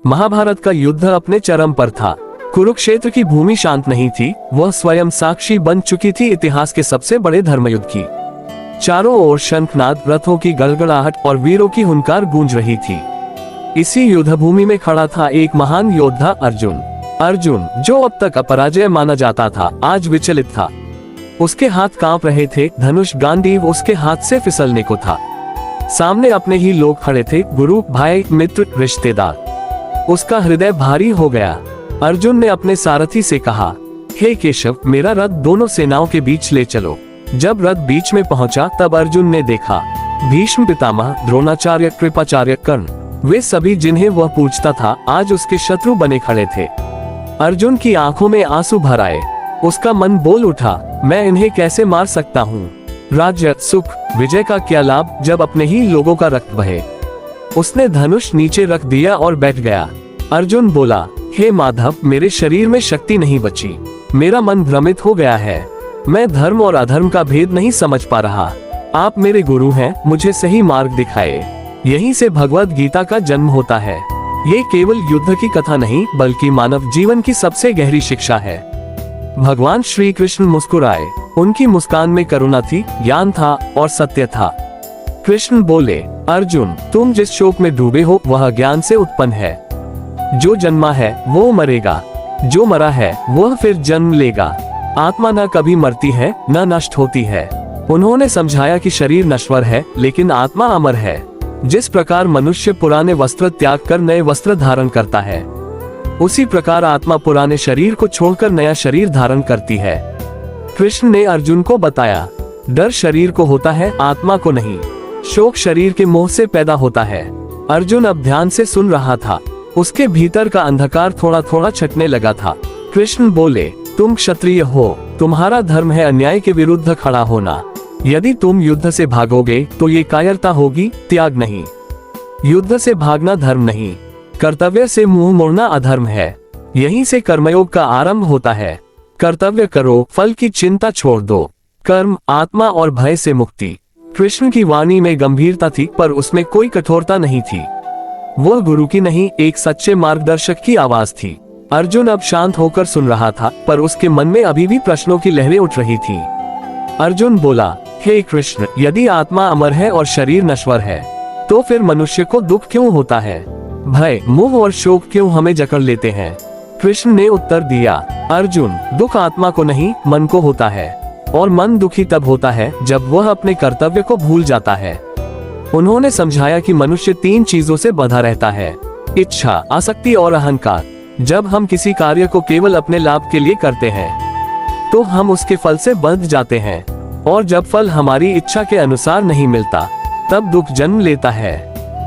महाभारत का युद्ध अपने चरम पर था। कुरुक्षेत्र की भूमि शांत नहीं थी, वह स्वयं साक्षी बन चुकी थी इतिहास के सबसे बड़े धर्मयुद्ध की। चारों ओर शंखनाद, रथों की गड़गड़ाहट और वीरों की हुंकार गूंज रही थी। इसी युद्ध भूमि में खड़ा था एक महान योद्धा अर्जुन, जो अब तक अपराजय माना जाता था, आज विचलित था। उसके हाथ कांप रहे थे, धनुष गांडीव उसके हाथ से फिसलने को था। सामने अपने ही लोग खड़े थे, गुरु, भाई, मित्र, रिश्तेदार। उसका हृदय भारी हो गया। अर्जुन ने अपने सारथी से कहा, हे केशव, मेरा रथ दोनों सेनाओं के बीच ले चलो। जब रथ बीच में पहुंचा तब अर्जुन ने देखा भीष्म पितामह, द्रोणाचार्य, कृपाचार्य, कर्ण, वे सभी जिन्हें वह पूजता था आज उसके शत्रु बने खड़े थे। अर्जुन की आंखों में आंसू भर आए। उसका मन बोल उठा, मैं इन्हें कैसे मार सकता हूँ? राज्य, सुख, विजय का क्या लाभ जब अपने ही लोगों का रक्त बहे। उसने धनुष नीचे रख दिया और बैठ गया। अर्जुन बोला, हे माधव, मेरे शरीर में शक्ति नहीं बची, मेरा मन भ्रमित हो गया है, मैं धर्म और अधर्म का भेद नहीं समझ पा रहा। आप मेरे गुरु हैं, मुझे सही मार्ग दिखाए। यहीं से भगवद गीता का जन्म होता है। ये केवल युद्ध की कथा नहीं, बल्कि मानव जीवन की सबसे गहरी शिक्षा है। भगवान श्री कृष्ण मुस्कुराए। उनकी मुस्कान में करुणा थी, ज्ञान था और सत्य था। कृष्ण बोले, अर्जुन, तुम जिस शोक में डूबे हो वह ज्ञान से उत्पन्न है। जो जन्मा है वो मरेगा, जो मरा है वह फिर जन्म लेगा। आत्मा न कभी मरती है न नष्ट होती है। उन्होंने समझाया कि शरीर नश्वर है लेकिन आत्मा अमर है। जिस प्रकार मनुष्य पुराने वस्त्र त्याग कर नए वस्त्र धारण करता है, उसी प्रकार आत्मा पुराने शरीर को छोड़कर नया शरीर धारण करती है। कृष्ण ने अर्जुन को बताया, डर शरीर को होता है, आत्मा को नहीं। शोक शरीर के मोह से पैदा होता है। अर्जुन अब ध्यान से सुन रहा था। उसके भीतर का अंधकार थोड़ा थोड़ा छटने लगा था। कृष्ण बोले, तुम क्षत्रिय हो, तुम्हारा धर्म है अन्याय के विरुद्ध खड़ा होना। यदि तुम युद्ध से भागोगे तो ये कायरता होगी, त्याग नहीं। युद्ध से भागना धर्म नहीं, कर्तव्य से मुंह मोड़ना अधर्म है। यहीं से कर्मयोग का आरंभ होता है। कर्तव्य करो, फल की चिंता छोड़ दो। कर्म, आत्मा और भय से मुक्ति। कृष्ण की वाणी में गंभीरता थी पर उसमें कोई कठोरता नहीं थी। वह गुरु की नहीं, एक सच्चे मार्गदर्शक की आवाज थी। अर्जुन अब शांत होकर सुन रहा था, पर उसके मन में अभी भी प्रश्नों की लहरें उठ रही थी। अर्जुन बोला, हे कृष्ण, यदि आत्मा अमर है और शरीर नश्वर है, तो फिर मनुष्य को दुख क्यों होता है? भय, मोह और शोक क्यों हमें जकड़ लेते हैं? कृष्ण ने उत्तर दिया, अर्जुन, दुख आत्मा को नहीं, मन को होता है। और मन दुखी तब होता है जब वह अपने कर्तव्य को भूल जाता है। उन्होंने समझाया कि मनुष्य 3 चीजों से बंधा रहता है, इच्छा, आसक्ति और अहंकार। जब हम किसी कार्य को केवल अपने लाभ के लिए करते हैं तो हम उसके फल से बंध जाते हैं, और जब फल हमारी इच्छा के अनुसार नहीं मिलता तब दुख जन्म लेता है।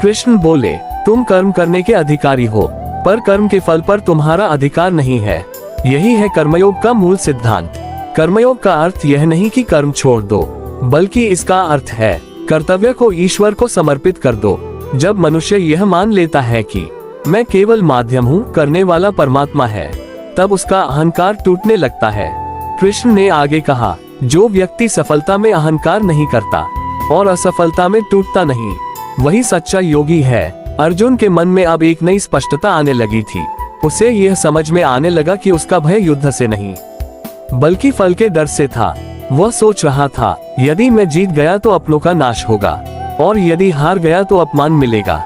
कृष्ण बोले, तुम कर्म करने के अधिकारी हो, पर कर्म के फल पर तुम्हारा अधिकार नहीं है। यही है कर्मयोग का मूल सिद्धांत। कर्मयोग का अर्थ यह नहीं कि कर्म छोड़ दो, बल्कि इसका अर्थ है कर्तव्य को ईश्वर को समर्पित कर दो। जब मनुष्य यह मान लेता है कि मैं केवल माध्यम हूँ, करने वाला परमात्मा है, तब उसका अहंकार टूटने लगता है। कृष्ण ने आगे कहा, जो व्यक्ति सफलता में अहंकार नहीं करता और असफलता में टूटता नहीं, वही सच्चा योगी है। अर्जुन के मन में अब एक नई स्पष्टता आने लगी थी। उसे यह समझ में आने लगा कि उसका भय युद्ध से नहीं, बल्कि फल के डर से था। वह सोच रहा था, यदि मैं जीत गया तो अपनों का नाश होगा, और यदि हार गया तो अपमान मिलेगा।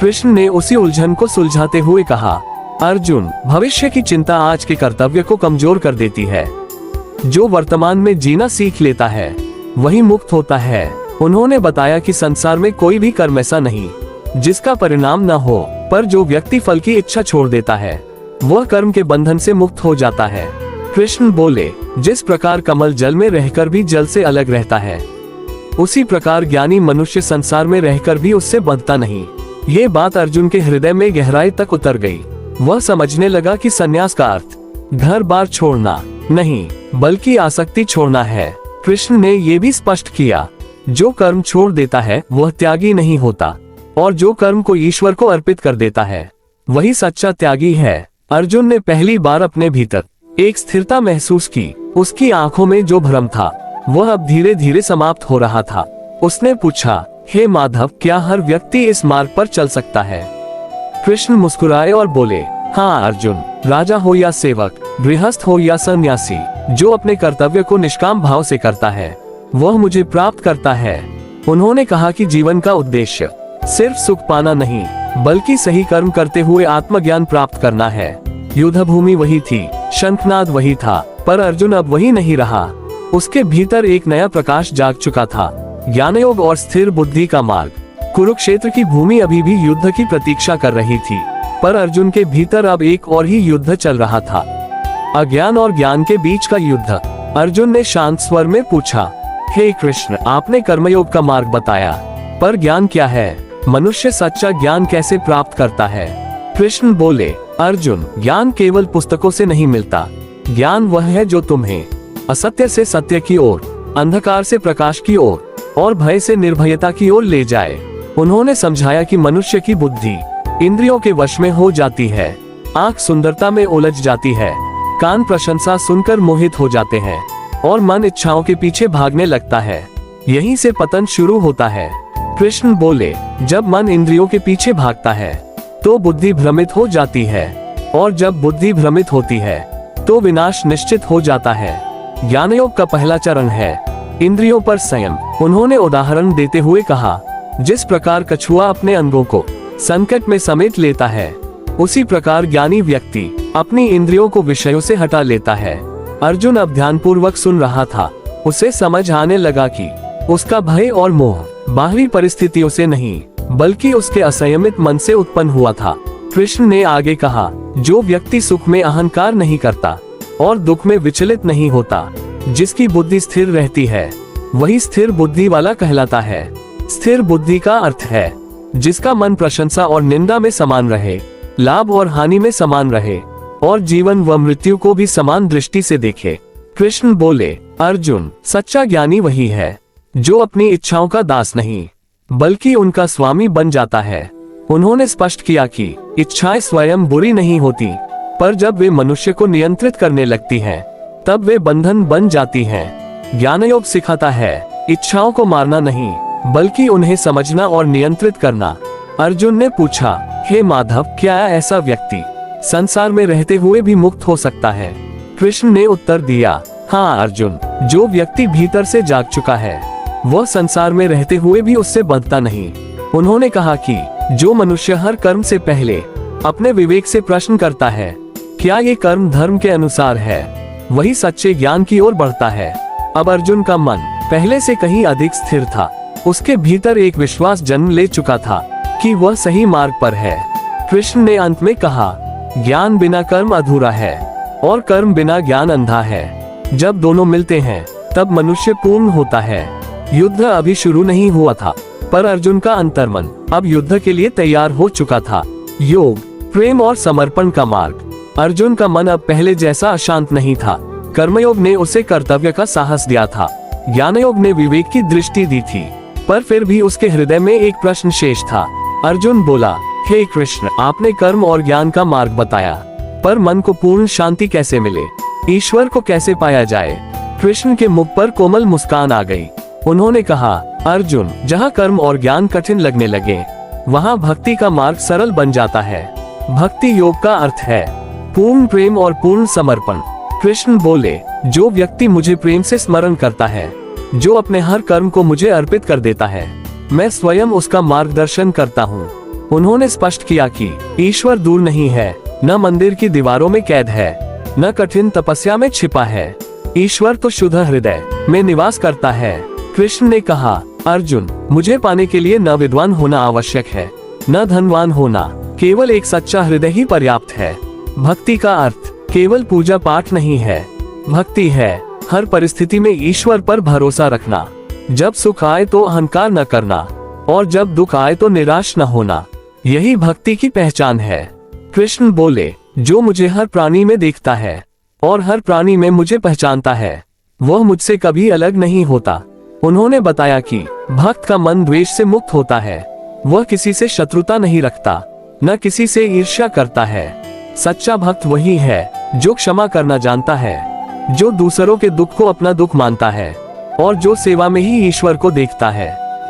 कृष्ण ने उसी उलझन को सुलझाते हुए कहा, अर्जुन, भविष्य की चिंता आज के कर्तव्य को कमजोर कर देती है। जो वर्तमान में जीना सीख लेता है वही मुक्त होता है। उन्होंने बताया कि संसार में कोई भी कर्म ऐसा नहीं जिसका परिणाम न हो, पर जो व्यक्ति फल की इच्छा छोड़ देता है वह कर्म के बंधन से मुक्त हो जाता है। कृष्ण बोले, जिस प्रकार कमल जल में रहकर भी जल से अलग रहता है, उसी प्रकार ज्ञानी मनुष्य संसार में रहकर भी उससे बंधता नहीं। ये बात अर्जुन के हृदय में गहराई तक उतर गई। वह समझने लगा कि संन्यास का अर्थ घर बार छोड़ना नहीं, बल्कि आसक्ति छोड़ना है। कृष्ण ने ये भी स्पष्ट किया, जो कर्म छोड़ देता है वह त्यागी नहीं होता, और जो कर्म को ईश्वर को अर्पित कर देता है वही सच्चा त्यागी है। अर्जुन ने पहली बार अपने भीतर एक स्थिरता महसूस की। उसकी आंखों में जो भ्रम था वह अब धीरे धीरे समाप्त हो रहा था। उसने पूछा, हे माधव, क्या हर व्यक्ति इस मार्ग पर चल सकता है? कृष्ण मुस्कुराए और बोले, हाँ अर्जुन, राजा हो या सेवक, गृहस्थ हो या सन्यासी, जो अपने कर्तव्य को निष्काम भाव से करता है वह मुझे प्राप्त करता है। उन्होंने कहा कि जीवन का उद्देश्य सिर्फ सुख पाना नहीं बल्कि सही कर्म करते हुए आत्मज्ञान प्राप्त करना है। युद्ध भूमि वही थी, शंखनाद वही था, पर अर्जुन अब वही नहीं रहा। उसके भीतर एक नया प्रकाश जाग चुका था, ज्ञानयोग और स्थिर बुद्धि का मार्ग। कुरुक्षेत्र की भूमि अभी भी युद्ध की प्रतीक्षा कर रही थी, पर अर्जुन के भीतर अब एक और ही युद्ध चल रहा था, अज्ञान और ज्ञान के बीच का युद्ध। अर्जुन ने शांत स्वर में पूछा, हे कृष्ण, आपने कर्मयोग का मार्ग बताया, पर ज्ञान क्या है? मनुष्य सच्चा ज्ञान कैसे प्राप्त करता है? कृष्ण बोले, अर्जुन, ज्ञान केवल पुस्तकों से नहीं मिलता। ज्ञान वह है जो तुम्हें असत्य से सत्य की ओर, अंधकार से प्रकाश की ओर और भय से निर्भयता की ओर ले जाए। उन्होंने समझाया कि मनुष्य की बुद्धि इंद्रियों के वश में हो जाती है, आंख सुंदरता में उलझ जाती है, कान प्रशंसा सुनकर मोहित हो जाते हैं और मन इच्छाओं के पीछे भागने लगता है। यहीं से पतन शुरू होता है। कृष्ण बोले, जब मन इंद्रियों के पीछे भागता है तो बुद्धि भ्रमित हो जाती है, और जब बुद्धि भ्रमित होती है तो विनाश निश्चित हो जाता है। ज्ञानयोग का पहला चरण है इंद्रियों पर संयम। उन्होंने उदाहरण देते हुए कहा, जिस प्रकार कछुआ अपने अंगों को संकट में समेट लेता है, उसी प्रकार ज्ञानी व्यक्ति अपनी इंद्रियों को विषयों से हटा लेता है। अर्जुन अब ध्यानपूर्वक सुन रहा था। उसे समझ आने लगा कि उसका भय और मोह बाहरी परिस्थितियों से नहीं बल्कि उसके असंयमित मन से उत्पन्न हुआ था। कृष्ण ने आगे कहा, जो व्यक्ति सुख में अहंकार नहीं करता और दुख में विचलित नहीं होता, जिसकी बुद्धि स्थिर रहती है, वही स्थिर बुद्धि वाला कहलाता है। स्थिर बुद्धि का अर्थ है जिसका मन प्रशंसा और निंदा में समान रहे, लाभ और हानि में समान रहे और जीवन व मृत्यु को भी समान दृष्टि से देखे। कृष्ण बोले, अर्जुन, सच्चा ज्ञानी वही है जो अपनी इच्छाओं का दास नहीं बल्कि उनका स्वामी बन जाता है। उन्होंने स्पष्ट किया कि इच्छाएं स्वयं बुरी नहीं होती, पर जब वे मनुष्य को नियंत्रित करने लगती हैं, तब वे बंधन बन जाती हैं। ज्ञानयोग सिखाता है इच्छाओं को मारना नहीं बल्कि उन्हें समझना और नियंत्रित करना। अर्जुन ने पूछा, हे माधव, क्या ऐसा व्यक्ति संसार में रहते हुए भी मुक्त हो सकता है? कृष्ण ने उत्तर दिया, हाँ अर्जुन, जो व्यक्ति भीतर से जाग चुका है वह संसार में रहते हुए भी उससे बंधता नहीं। उन्होंने कहा कि जो मनुष्य हर कर्म से पहले अपने विवेक से प्रश्न करता है, क्या ये कर्म धर्म के अनुसार है, वही सच्चे ज्ञान की ओर बढ़ता है। अब अर्जुन का मन पहले से कहीं अधिक स्थिर था। उसके भीतर एक विश्वास जन्म ले चुका था कि वह सही मार्ग पर है। कृष्ण ने अंत में कहा, ज्ञान बिना कर्म अधूरा है और कर्म बिना ज्ञान अंधा है। जब दोनों मिलते हैं तब मनुष्य पूर्ण होता है। युद्ध अभी शुरू नहीं हुआ था, पर अर्जुन का अंतर्मन अब युद्ध के लिए तैयार हो चुका था। योग, प्रेम और समर्पण का मार्ग। अर्जुन का मन अब पहले जैसा अशांत नहीं था। कर्मयोग ने उसे कर्तव्य का साहस दिया था, ज्ञानयोग ने विवेक की दृष्टि दी थी, पर फिर भी उसके हृदय में एक प्रश्न शेष था। अर्जुन बोला, हे कृष्ण, आपने कर्म और ज्ञान का मार्ग बताया, पर मन को पूर्ण शांति कैसे मिले, ईश्वर को कैसे पाया जाए? कृष्ण के मुख पर कोमल मुस्कान आ गई। उन्होंने कहा, अर्जुन, जहाँ कर्म और ज्ञान कठिन लगने लगे, वहाँ भक्ति का मार्ग सरल बन जाता है। भक्ति योग का अर्थ है पूर्ण प्रेम और पूर्ण समर्पण। कृष्ण बोले, जो व्यक्ति मुझे प्रेम से स्मरण करता है, जो अपने हर कर्म को मुझे अर्पित कर देता है, मैं स्वयं उसका मार्गदर्शन करता हूँ। उन्होंने स्पष्ट किया कि ईश्वर दूर नहीं है, न मंदिर की दीवारों में कैद है, न कठिन तपस्या में छिपा है। ईश्वर तो शुद्ध हृदय में निवास करता है। कृष्ण ने कहा, अर्जुन, मुझे पाने के लिए न विद्वान होना आवश्यक है, न धनवान होना, केवल एक सच्चा हृदय ही पर्याप्त है। भक्ति का अर्थ केवल पूजा पाठ नहीं है। भक्ति है हर परिस्थिति में ईश्वर पर भरोसा रखना। जब सुख आए तो अहंकार न करना और जब दुख आए तो निराश न होना, यही भक्ति की पहचान है। कृष्ण बोले, जो मुझे हर प्राणी में देखता है और हर प्राणी में मुझे पहचानता है, वह मुझसे कभी अलग नहीं होता। उन्होंने बताया कि भक्त का मन द्वेष से मुक्त होता है, वह किसी से शत्रुता नहीं रखता, न किसी से ईर्ष्या करता है। सच्चा भक्त वही है जो क्षमा करना जानता है, जो दूसरों के दुख को अपना दुख मानता है और जो सेवा में ही ईश्वर को देखता है।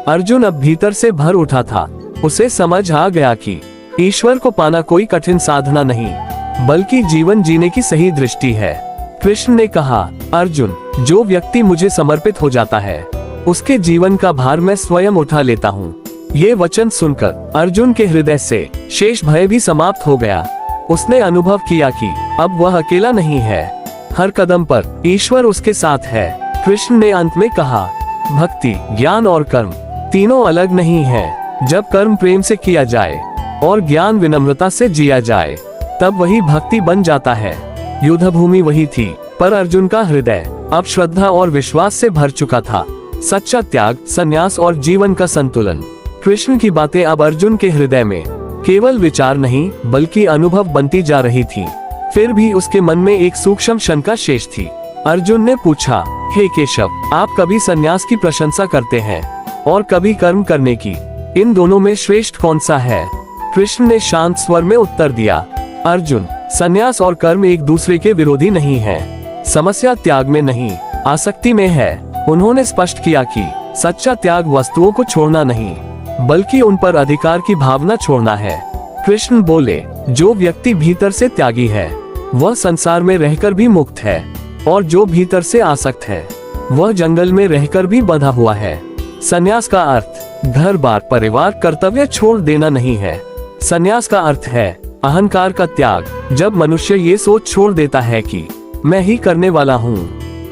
अर्जुन अब भीतर से भर उठा था। उसे समझ आ गया कि ईश्वर को पाना कोई कठिन साधना नहीं, बल्कि जीवन जीने की सही दृष्टि है। कृष्ण ने कहा, अर्जुन, जो व्यक्ति मुझे समर्पित हो जाता है उसके जीवन का भार मैं स्वयं उठा लेता हूँ। ये वचन सुनकर अर्जुन के हृदय से शेष भय भी समाप्त हो गया। उसने अनुभव किया कि अब वह अकेला नहीं है, हर कदम पर ईश्वर उसके साथ है। कृष्ण ने अंत में कहा, भक्ति, ज्ञान और कर्म तीनों अलग नहीं है। जब कर्म प्रेम से किया जाए और ज्ञान विनम्रता से जिया जाए, तब वही भक्ति बन जाता है। युद्ध भूमि वही थी, पर अर्जुन का हृदय अब श्रद्धा और विश्वास से भर चुका था। सच्चा त्याग, संन्यास और जीवन का संतुलन। कृष्ण की बातें अब अर्जुन के हृदय में केवल विचार नहीं बल्कि अनुभव बनती जा रही थी। फिर भी उसके मन में एक सूक्ष्म शंका शेष थी। अर्जुन ने पूछा, हे केशव, आप कभी संन्यास की प्रशंसा करते हैं और कभी कर्म करने की, इन दोनों में श्रेष्ठ कौन सा है? कृष्ण ने शांत स्वर में उत्तर दिया, अर्जुन, संन्यास और कर्म एक दूसरे के विरोधी नहीं है। समस्या त्याग में नहीं, आसक्ति में है। उन्होंने स्पष्ट किया कि सच्चा त्याग वस्तुओं को छोड़ना नहीं, बल्कि उन पर अधिकार की भावना छोड़ना है। कृष्ण बोले, जो व्यक्ति भीतर से त्यागी है वह संसार में रहकर भी मुक्त है, और जो भीतर से आसक्त है वह जंगल में रहकर भी बंधा हुआ है। संन्यास का अर्थ घर बार, परिवार, कर्तव्य छोड़ देना नहीं है। संन्यास का अर्थ है अहंकार का त्याग। जब मनुष्य ये सोच छोड़ देता है कि मैं ही करने वाला हूँ,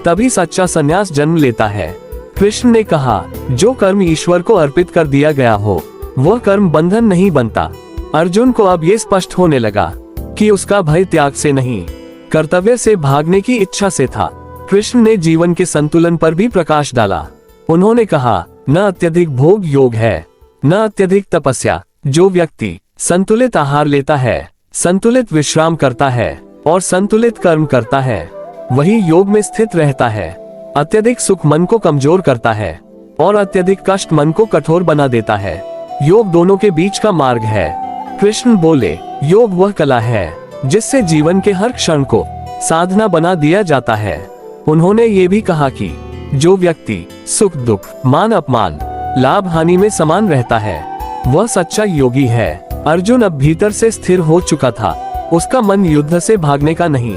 तभी सच्चा संन्यास जन्म लेता है। कृष्ण ने कहा, जो कर्म ईश्वर को अर्पित कर दिया गया हो वह कर्म बंधन नहीं बनता। अर्जुन को अब ये स्पष्ट होने लगा कि उसका भय त्याग से नहीं, कर्तव्य से भागने की इच्छा से था। कृष्ण ने जीवन के संतुलन पर भी प्रकाश डाला। उन्होंने कहा, न अत्यधिक भोग योग है, न अत्यधिक तपस्या। जो व्यक्ति संतुलित आहार लेता है, संतुलित विश्राम करता है और संतुलित कर्म करता है, वही योग में स्थित रहता है। अत्यधिक सुख मन को कमजोर करता है और अत्यधिक कष्ट मन को कठोर बना देता है। योग दोनों के बीच का मार्ग है। कृष्ण बोले, योग वह कला है जिससे जीवन के हर क्षण को साधना बना दिया जाता है। उन्होंने ये भी कहा कि जो व्यक्ति सुख दुख, मान अपमान, लाभ हानि में समान रहता है वह सच्चा योगी है। अर्जुन अब भीतर से स्थिर हो चुका था। उसका मन युद्ध से भागने का नहीं,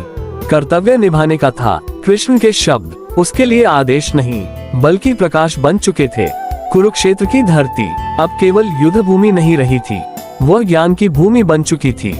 कर्तव्य निभाने का था। कृष्ण के शब्द उसके लिए आदेश नहीं बल्कि प्रकाश बन चुके थे। कुरुक्षेत्र की धरती अब केवल युद्ध भूमि नहीं रही थी, वह ज्ञान की भूमि बन चुकी थी।